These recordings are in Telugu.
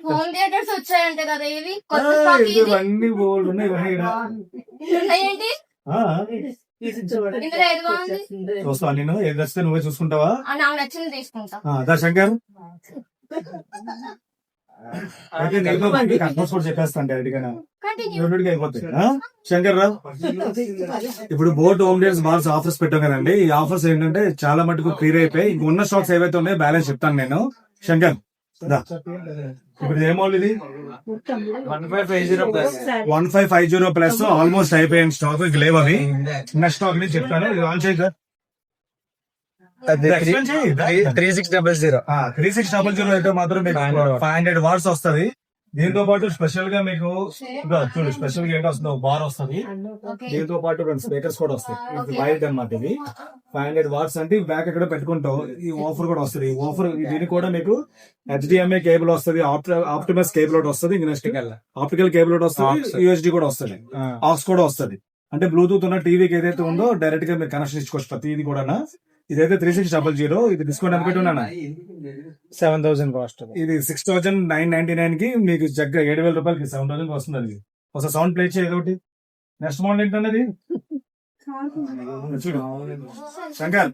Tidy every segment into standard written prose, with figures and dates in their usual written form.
హోమ్ థియేటర్స్ వచ్చాయంటే కదా ఇవి ఇవన్నీ బోల్డ్ ఉన్నాయి. ఏంటి చూస్తావా? నేను ఏది నచ్చితే నువ్వే చూసుకుంటావా? నాకు నచ్చింది తీసుకుంటా. శంకర్ అయితే నేను చెప్పేస్తాను డైరెక్ట్గా అయిపోతాయి. శంకర్ రావు, ఇప్పుడు boat home days bars offers పెట్టాం కదండి. ఈ ఆఫర్స్ ఏంటంటే చాలా మటుకు క్లియర్ అయిపోయి ఇంక ఉన్న స్టాక్స్ ఏవైతే ఉన్నాయో బ్యాలెన్స్ చెప్తాను నేను. శంకర్ ఇప్పుడు ఏమో ఇది 1550 ప్లస్ ఆల్మోస్ట్ అయిపోయిన స్టాక్ ఇక లేవు అవి. నెక్స్ట్ స్టాక్ నుంచి చెప్తాను. ఇది ఆన్ చేయి సార్. 3600 అయితే మాత్రం మీకు 500 వాట్స్ వస్తుంది. దీంతో పాటు స్పెషల్ గా మీకు చూడు స్పెషల్ గా ఏంటో వస్తుంది, బార్ వస్తుంది. దీంతో పాటు 2 స్పీకర్స్ కూడా వస్తాయి. వైట్ అన్నమాట. ఇది 500 వాట్స్ అంటే బ్యాక్ ఎక్కడ పెట్టుకుంటాం. ఈ ఆఫర్ కూడా వస్తుంది. ఈ ఆఫర్ దీనికి కూడా మీకు HDMI కేబుల్ వస్తుంది, ఆప్టిమస్ కేబుల్ ఒకటి వస్తుంది, ఆప్టికల్ కేబుల్ ఒకటి వస్తుంది, USD కూడా వస్తుంది, ఆక్స్ కూడా వస్తుంది. అంటే బ్లూటూత్ ఉన్న టీవీకి ఏదైతే ఉందో డైరెక్ట్ గా మీరు కనెక్షన్ ఇచ్చుకోవచ్చు ప్రతి ఇది కూడా. ఇదైతే 3600. ఇది డిస్కౌంట్ ఎంత పెట్టి ఉన్నానా? 7000 కాస్ట్. ఇది 6999 కి మీకు జగ్గా 7000 రూపాయలకి 7000 వస్తుంది. అది ఒకసారి సౌండ్ ప్లే చేయదు ఒకటి. నెక్స్ట్ మోడల్ ఏంటన్నది చూడు శంకర్.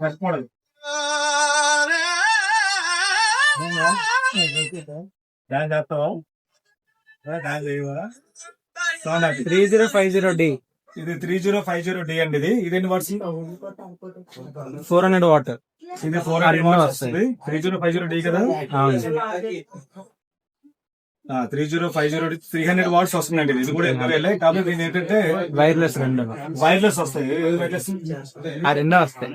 Next model 3050D. ఇది 3050D అండి. ఇది ఎన్ని వాట్స్? 400 వాట్. ఇది 400 వాట్స్ వస్తుంది. 3050D కదా. 3050 300 వాట్స్ వస్తుందండి. ఇది కూడా ఎక్కువ వెళ్ళాయి కాబట్టి దీని ఏంటంటే వైర్లెస్ వస్తాయి. రెండో వస్తాయి.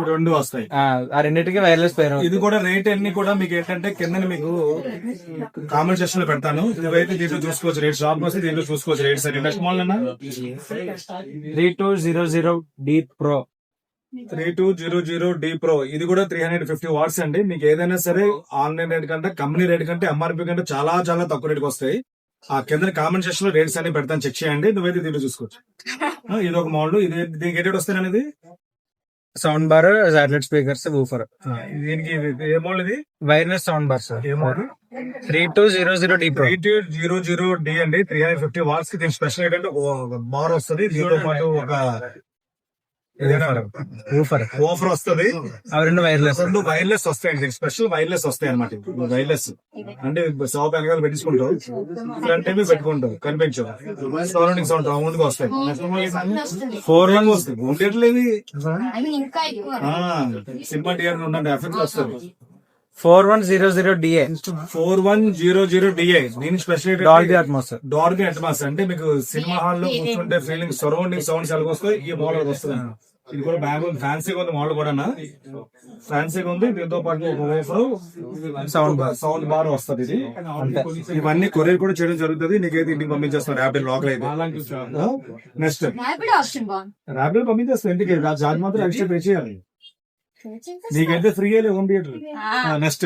రెండు వస్తాయి. ఆ రెండింటికి వైర్లెస్ పేరు. ఇది కూడా రేట్ అన్ని కూడా మీకు ఏంటంటే కింద మీకు కామెంట్ సెక్షన్ లో పెడతాను. ఇవైతే దీంట్లో చూసుకోవచ్చు రేట్. షాప్ వస్తే దీంట్లో చూసుకోవచ్చు రేట్స్. నెక్స్ట్ మోడల్ అన్న 3200D Pro. 3200D Pro. ఇది కూడా 350 వాట్స్ అండి. మీకు ఏదైనా సరే ఆన్లైన్ రేట్ కంటే కంపెనీ రేట్ కంటే MRP కంటే చాలా చాలా తక్కువ రేట్కి వస్తాయి. ఆ కింద కామెంట్ సెక్షన్ లో రేట్స్ అన్ని పెడతాను, చెక్ చేయండి. నువ్వైతే దీంట్లో చూసుకోవచ్చు. ఇది ఒక మోడల్. ఇది దీనికి ఎటు వస్తాయి అనేది sound bar, satellite speakers, woofer. దీనికి ఏ మోడల్? ఇది వైర్లెస్ సౌండ్ బార్స్. ఏ మోడల్? 3200D Pro. 3200D అండి. 350 వాట్స్ కి దీని స్పెషల్ ఏంటంటే ఒక బార్ వస్తుంది. దీంతో పాటు ఒక ఓఫర్ వస్తుంది. అవి రెండు వైర్లెస్ వస్తాయండి. స్పెషల్ వైర్లెస్ వస్తాయి అనమాట. వైర్లెస్ అంటే షాప్ వెనకాల పెట్టించుకుంటావు, ఫ్రంట్ ఏమి పెట్టుకుంటావు, కనిపించవు. సరౌండింగ్ సౌండ్ రౌండ్ గా వస్తాయి. 4 వస్తాయి. ఉండేట్లేవి సింపల్ టియర్ ఉండండి ఎఫెక్ట్ వస్తుంది. 4100DA. 4100DA. దీని స్పెషల్ డాల్బీ అట్మాస్ అంటే మీకు సినిమా హాల్ లో కూర్చుంటే ఫీలింగ్ సరౌండింగ్ సౌండ్స్ ఎలాగ వస్తాయి ఈ మోడల్ వస్తుంది. ఇది కూడా బ్యాగ్ ఫ్యాన్సీగా ఉంది. మోడల్ కూడా ఫ్యాన్సీగా ఉంది. దీంతో పాటు సౌండ్ బార్ వస్తుంది. ఇది ఇవన్నీ కొరియర్ కూడా చేయడం జరుగుతుంది. నీకైతే ఇంటికి పంపించేస్తాను. ర్యాపిడ్ లాక్ అయితే నెక్స్ట్ ర్యాపిడ్ పంపించేస్తాను ఇంటికి. చార్జ్ మాత్రం ఎక్స్ట్రా పే చేయాలి. నీకైతే ఫ్రీ హోమ్ థియేటర్. నెక్స్ట్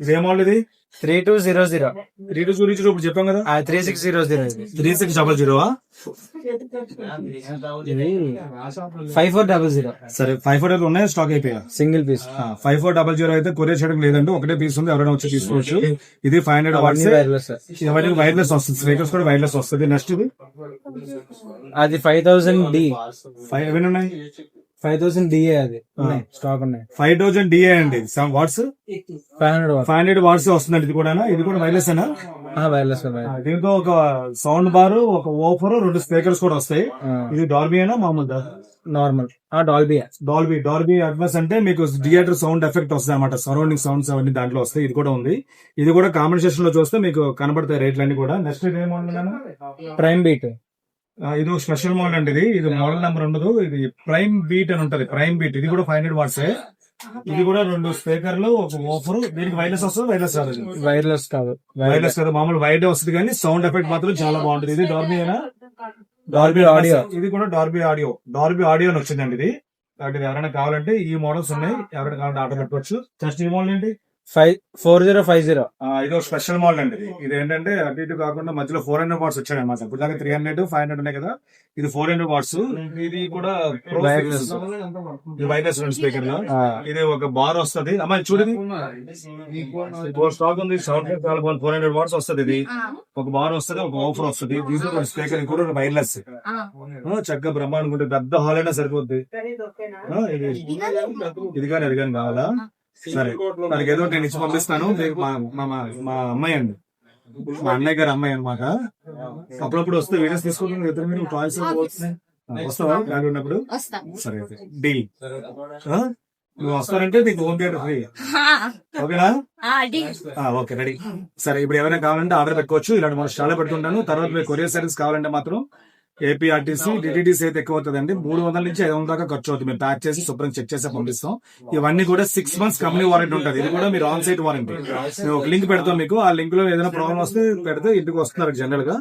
ఇదే మోడల్. ఇది 3200. 3200 ఇప్పుడు చెప్పాం కదా. 3600. 3600. ఇది 5400. సరే 5400 ఉన్నాయి. స్టాక్ అయిపోయా. సింగిల్ పీస్ 5400 అయితే కొరియర్ చేయడం లేదండి. ఒకటే పీస్ ఉంది. ఎవరైనా వచ్చి తీసుకోవచ్చు. ఇది 500 వాట్స్ వైర్లెస్ వస్తుంది. స్పీకర్స్ కూడా వైర్లెస్ వస్తుంది. నెక్స్ట్ ఇది అది 5000D. 5 ఏమైనా ఉన్నాయి? 5000DA. అది స్టాక్ ఉన్నాయి. 5000DA అండి. వాట్స్ 500 వాట్స్ వస్తుందండి. ఇది కూడా వైర్లెస్ అయినా వైర్లెస్. దీంతో ఒక సౌండ్ బార్, ఒక ఓఫర్, 2 స్పీకర్స్ కూడా వస్తాయి. ఇది డాల్బీ అయినా మామూలు నార్మల్ డాల్బీ అట్మాస్ అంటే మీకు థియేటర్ సౌండ్ ఎఫెక్ట్ వస్తుంది అనమాట. సరౌండింగ్ సౌండ్స్ అవన్నీ దాంట్లో వస్తాయి. ఇది కూడా ఉంది. ఇది కూడా కామెంట్ సెక్షన్ లో చూస్తే మీకు కనబడతాయి రేట్లన్నీ కూడా. నెక్స్ట్ ఇది ఏమన్నా ప్రైమ్ బీట్. ఇది ఒక స్పెషల్ మోడల్ అండి. ఇది మోడల్ నెంబర్ ఉండదు. ఇది ప్రైమ్ బీట్ అని ఉంటది. Prime beat. ఇది కూడా 500 వాట్స్. ఇది కూడా 2 స్పీకర్లు, ఒక ఓఫర్. దీనికి వైర్లెస్ వస్తుంది. వైర్లెస్ కాదు మామూలు వైడ్ వస్తుంది కానీ సౌండ్ ఎఫెక్ట్ మాత్రం చాలా బాగుంటుంది. ఇది డాల్బీ ఆడియో. ఇది కూడా డాల్బీ ఆడియో అని వచ్చిందండి. ఇది ఎవరైనా కావాలంటే ఈ మోడల్స్ ఉన్నాయి. ఎవరైనా కావాలంటే ఆర్డర్ పెట్టుకోవచ్చు. నెక్స్ట్ ఈ మోడల్ ఏంటి? 4050. ఇదో స్పెషల్ మోడల్ అండి ఇది ఏంటంటే అటు ఇటు కాకుండా మధ్యలో 400 వాట్స్ వచ్చాయి అనమాట. ఇప్పుడు దాకా 300 500 ఉన్నాయి కదా, ఇది 400 వాట్స్. ఇది కూడా Wireless. ఇది వైర్లెస్ స్పీకర్ లో ఇది ఒక బార్ వస్తది. అమ్మాయి చూడది స్టాక్ ఉంది 400 వాట్స్ వస్తది. ఇది ఒక బార్ వస్తది, ఒక ఆఫర్ వస్తది. దీంట్లో స్పీకర్ కూడా వైర్లెస్ చక్కగా బ్రహ్మాండం ఉంటే పెద్ద హాల్ అయినా సరిపోద్ది. ఇది కానీ అది కానీ కావాలా? సరే మనకి ఏదో నేను ఇచ్చి పంపిస్తాను. మీకు మా అమ్మాయి అండి, మా అన్నయ్య గారి అమ్మాయి అనమాట. అప్పుడప్పుడు వస్తే వీడియోస్ తీసుకుంటాను. ఇద్దరు మీరు టాయ్స్ వస్తావా గాలి ఉన్నప్పుడు? వస్తా. సరే అయితే డీల్. నువ్వు వస్తానంటే నీకు హోమ్ థియేటర్ ఫ్రీ. ఓకేనా? Okay ready. సరే ఇప్పుడు ఎవరైనా కావాలంటే ఆర్డర్ పెట్టుకోవచ్చు. ఇలాంటి మన స్టాల్ పెట్టుకుంటాను. తర్వాత మీకు కొరియర్ సర్వీస్ కావాలంటే మాత్రం ఏపీఆర్టీసీ డిటిడిసి అయితే ఎక్కువ అవుతుందండి. 300 నుంచి 500 దాకా ఖర్చు అవుతుంది. మేము ప్యాక్ చేసి శుభ్రం చెక్ చేసి పంపిస్తాం. ఇవన్నీ కూడా 6 months కంపెనీ వారంటీ ఉంటుంది. ఇది కూడా మీరు ఆన్ సైట్ వారంటీ. మేము ఒక లింక్ పెడతాం మీకు. ఆ లింక్ లో ఏదైనా ప్రాబ్లం వస్తే పెడితే ఇంటికి వస్తున్నారు జనరల్ గా,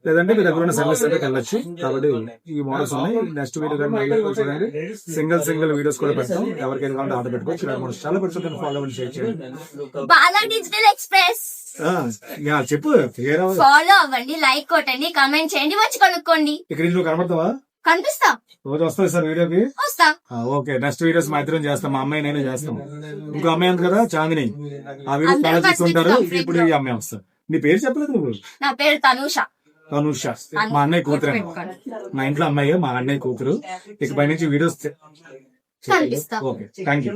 లేదంటే మీ దగ్గర ఉన్న సర్వీస్ అయితే వెళ్ళొచ్చు. కాబట్టి ఈ మోడల్స్ ఉన్నాయి. నెక్స్ట్ వీడియో చూడండి, సింగిల్ వీడియోస్ కూడా పెడతాం. ఎవరికైనా కావాలంటే ఆర్డర్ పెట్టుకోవచ్చు. ఇలా మనం చాలా పెట్టుకుంటాను. ఫాలో అవ్వండి, షేర్ చేయండి. బాలా డిజిటల్ ఎక్స్ప్రెస్ చెప్పు. ఫాలో అవ్వండి, లైక్ కొట్టండి, కామెంట్ చేయండి, వచ్చి కొనుక్కోండి. ఇక్కడ ఇంట్లో కనబడతావా? కనిపిస్తా. రోజు వస్తుంది సార్ వీడియోకి. వస్తా. ఓకే నెక్స్ట్ వీడియోస్ మా ఇద్దరం చేస్తాం. మా అమ్మాయి నేను చేస్తాం. ఇంకో అమ్మాయి ఉంది కదా చాందిని, ఆ వీడియో అందరూ చాలా చూస్తుంటారు. కలిసి ఇప్పుడు ఈ అమ్మాయి వస్తారు. నీ పేరు చెప్పలేదు నువ్వు? నా పేరు తనూష. తనుష. మా అన్నయ్య కూతురు. మా ఇంట్లో అమ్మాయి మా అన్నయ్య కూతురు. ఇక పై నుంచి వీడియోస్ కనిపిస్తా. Okay thank you.